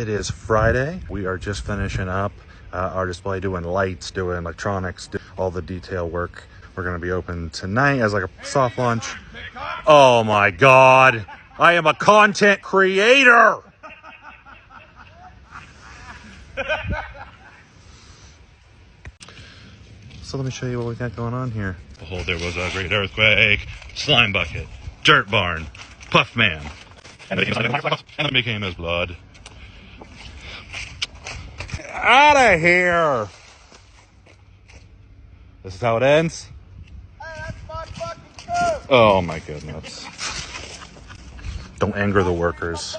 It is Friday. We are just finishing up our display, doing lights, doing electronics, all the detail work. We're going to be open tonight as like a soft launch. Oh my God. I am a content creator. So let me show you what we got going on here. Behold, there was a great earthquake, slime bucket, dirt barn, puff man, and it became his blood. Out of here! This is how it ends? Oh my goodness. Don't anger the workers.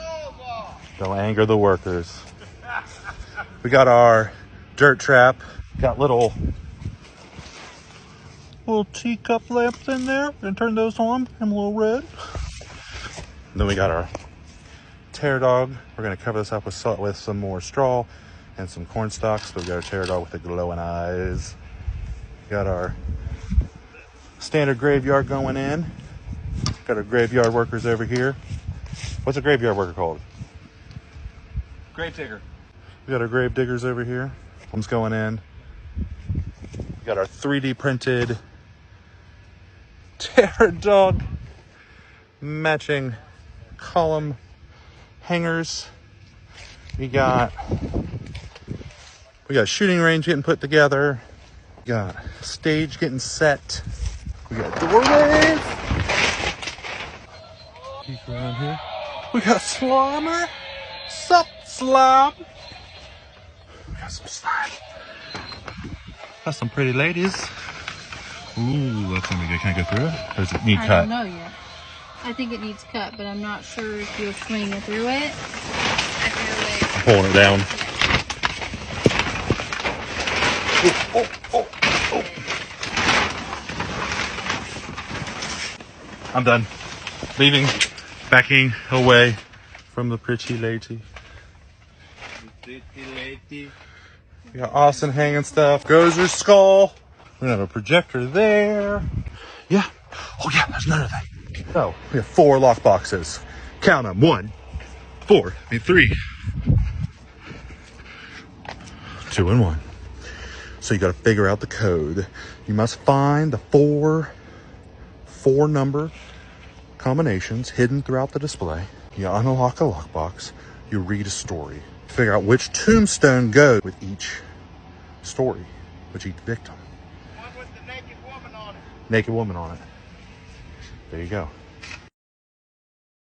Don't anger the workers. We got our dirt trap. Got little teacup lamps in there. Gonna turn those on. I'm a little red. Then we got our terror dog. We're gonna cover this up with some more straw and some corn stalks. So we got our terror dog with the glowing eyes. Got our standard graveyard going in. Got our graveyard workers over here. What's a graveyard worker called? Grave digger. We got our grave diggers over here. One's going in. We got our 3D printed terror dog matching column hangers. We got shooting range getting put together. We got stage getting set. We got doorways. Peek around here. We got Slimer. Sup, Slime? We got some slime. Got some pretty ladies. Ooh, that's gonna be good. Can I go through it? Or does it need cut? I don't know yet. I think it needs cut, but I'm not sure if you'll swing it through it. I'm pulling it down. Oh. I'm done. Leaving, backing away from the pretty lady. We got Austin hanging stuff. Gozer's skull. We have a projector there. Yeah. Oh yeah, there's another thing. So we have 4 lock boxes. Count them. 1, 4, 3. 2 and 1. So you got to figure out the code. You must find the 4 number combinations hidden throughout the display. You unlock a lockbox. You read a story. Figure out which tombstone goes with each story, with each victim. One with the naked woman on it. Naked woman on it. There you go.